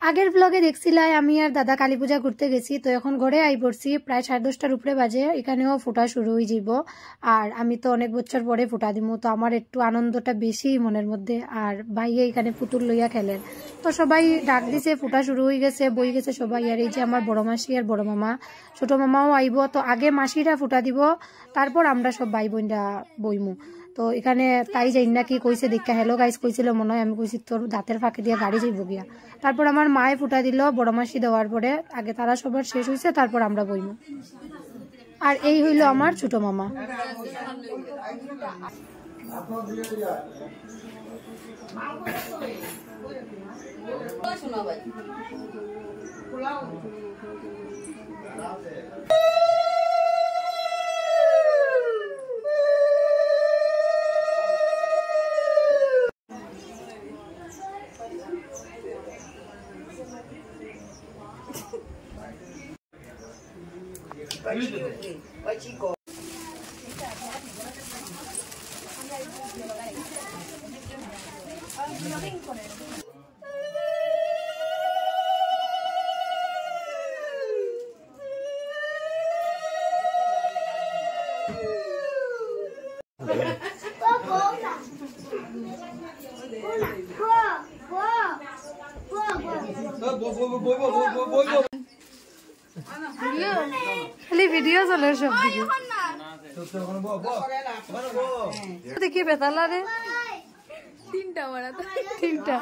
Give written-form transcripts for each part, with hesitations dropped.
আগের ব্লগে দেখছিলাই আমি আর দাদা কালী পূজা করতে গেছি, তো এখন ঘরে আই পড়ছি। প্রায় 10:30টার উপরে বাজে। এখানেও ফুটা শুরু হয়ে যাব, আর আমি তো অনেক বছর পরে ফুটা দিব, তো আমার একটু আনন্দটা বেশি মনের মধ্যে। আর ভাইয়ে এখানে পুতুল লইয়া খেলেন, তো সবাই ডাক দিছে, ফুটা শুরু হয়ে গেছে, বই গেছে সবাই। আর এই যে আমার বড় মাসি আর বড় মামা, ছোট মামাও আইব। তো আগে মাসিরা ফুটা দিব, তারপর আমরা সব ভাই বোনরা বইমু। তো এখানে তাই যাই না কি কইছে দেখা হ্যালো গাইস কইছিল মনে হয়। আমি কইছি তোর দাঁতের ফাঁকে দিয়ে গাড়ি যাইব গিয়া। তারপর আমার মায়ে ফুটা দিল বড় মাসি দেওয়ার পরে। আগে তারা সবার শেষ হয়েছে, তারপর আমরা বইমু। আর এই হইল আমার ছোট মামা। ভিডিও চলে সব দেখি বেতালা রে তিনটা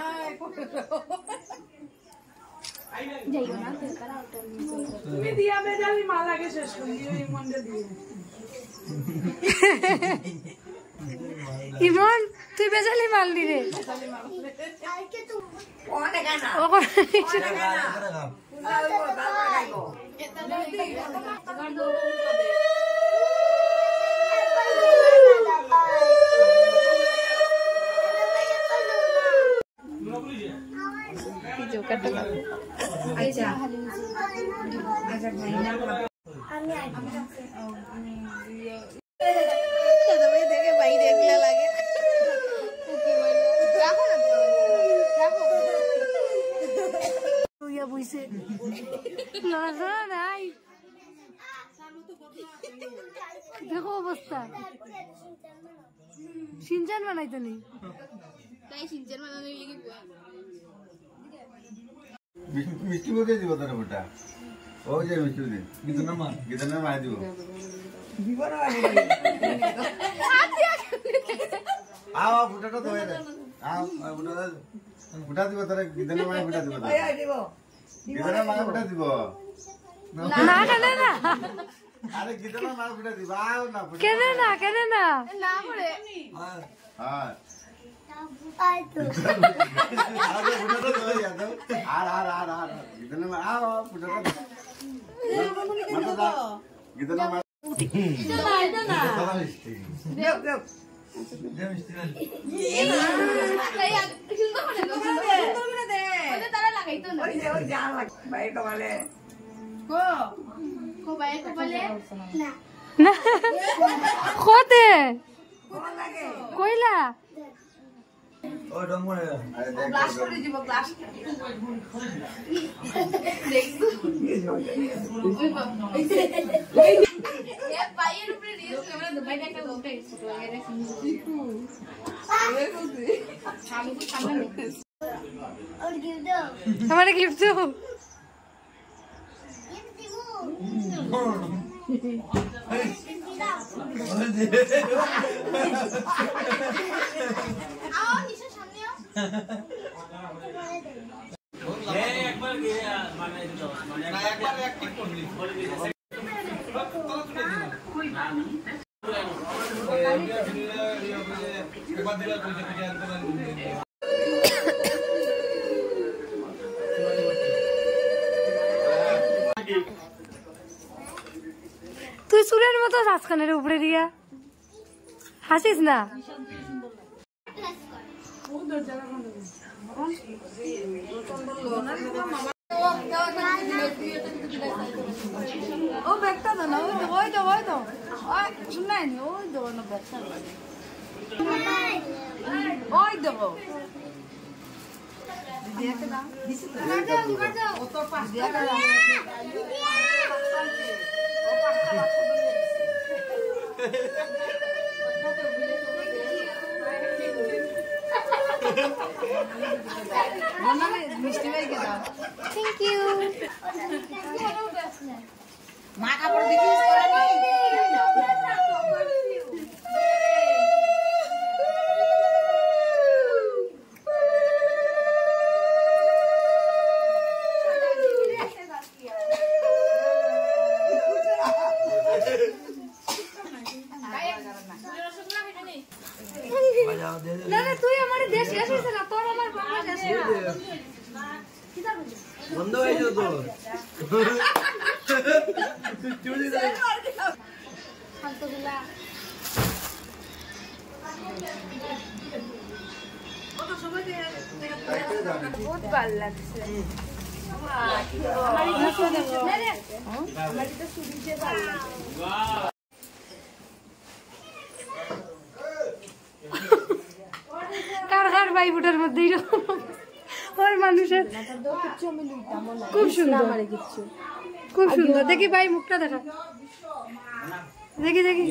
ইমন তুই বেজালি মারলি রে দেখো অবস্থা সিনচান বানাইতো নি মিষ্টি বলতে দিব তোর ওটা ও যে মিষ্টি দিন গীতনের মায় দিব আও ফুটাটা তো হয়ে আও ফুটা দিব তোর গীতনের মায় ফুটা দিব গীতনের মায় ফুটা দিব না কেনে না আরে গীতনের মায় ফুটা দিব আও না কেনে না না করে হ্যাঁ কইলা ও ডমরে ক্লাস করে দিব ক্লাস দেখছো এ পাইয়ের উপরে রিলস ক্যামেরা দুবাই একটা লোকটা ফটো লাগিয়ে রাখছি সামনে और गिफ्ट दो हमारे गिफ्ट दो आओ निशा सामने आओ একবার মানে না একবার অ্যাক্টিভ করলি তুই চুলের মতো রাজখানের উপরে দিয়া হাসিস না ও ব্যাগটা দাও না ওই দাও নাই ওই দাও না ব্যাগটা ওই দাও থ্যাংক ইউ। মা কাপড় দেখিস না না তুই আমার দেশ শেষ হইছে না তোর আমার বাংলা শেষ বন্ধ হয়ে যেত বহুত ভালো লাগছে কার কার ভাই ফুটার মধ্যে এরকম ওই মানুষের খুব সুন্দর খুব সুন্দর দেখি ভাই মুখটা দেখা দেখি দেখি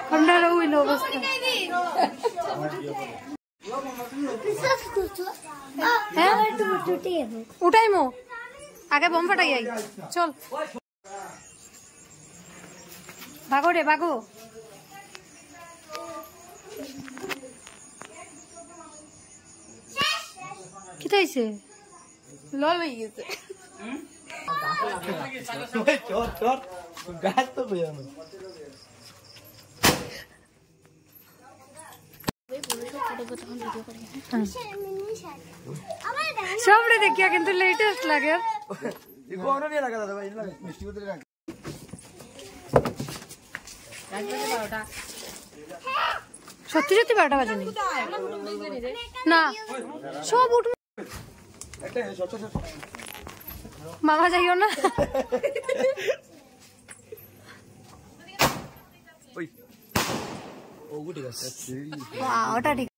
ঠান্ডার ওই অবস্থা উঠাই মো আগে বোম ফাটাই আই চল ভাগো রে ভাগো কি হইছে লল হয়ে গেছে চল চল গাছ তো পেয়ানো সবরে দেখিয়া কিন্তু লেটেস্ট লাগে কোনো নিয়ে লাগা দাদা ভাই মিষ্টি ভিতরে রাখ সত্যি সত্যি 12টা বাজে না সব উঠ একটা ছোট ছোট মামা যাইও না ওই ও গুটি গাছ ওটা ঠিক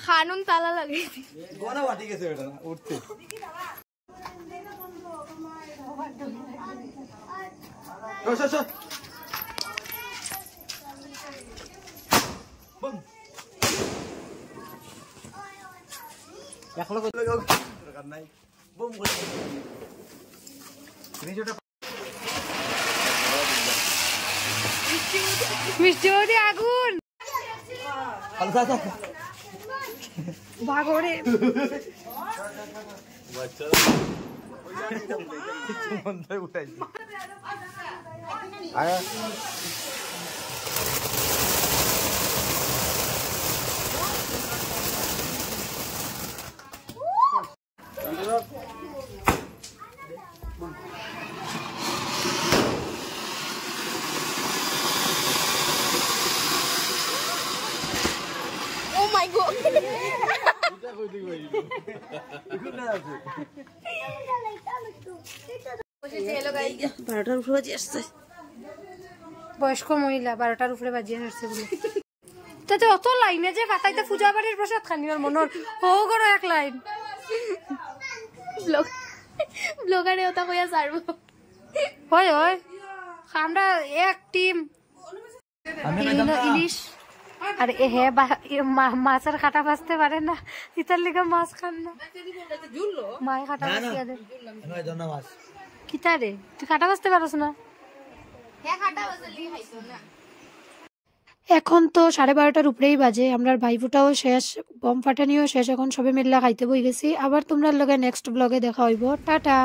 খানুন তালা লাগে গোনা বাটি গেছে এটা উঠতে মিষ্টি বৌদি আগুন ভাগো রে উঠাইছি Oh my god! বয়স্ক মহিলা 12টার উপরে বাজিয়ে আসছে বলে তাতে অত লাইনে যে ফাটাইতে পূজা বাড়ির প্রসাদ খানি আর মনোর হো করো এক লাইন ব্লগারে ওটা কইয়া সারবো হয় হয় আমরা এক টিম ইলিশ আর হে মাছের কাটা বাঁচতে পারে না ইতার লিগে মাছ খান না মায়ের কাটা বাঁচিয়ে দেন কিতা রে তুই কাটা বাঁচতে পারস না এখন তো 12:30টার উপরেই বাজে আমরা ভাইফোঁটাও শেষ বম ফাটানিও শেষ এখন সবে মিল্লা খাইতে বই গেছি আবার তোমরা লগে নেক্সট ব্লগে দেখা হইব টাটা।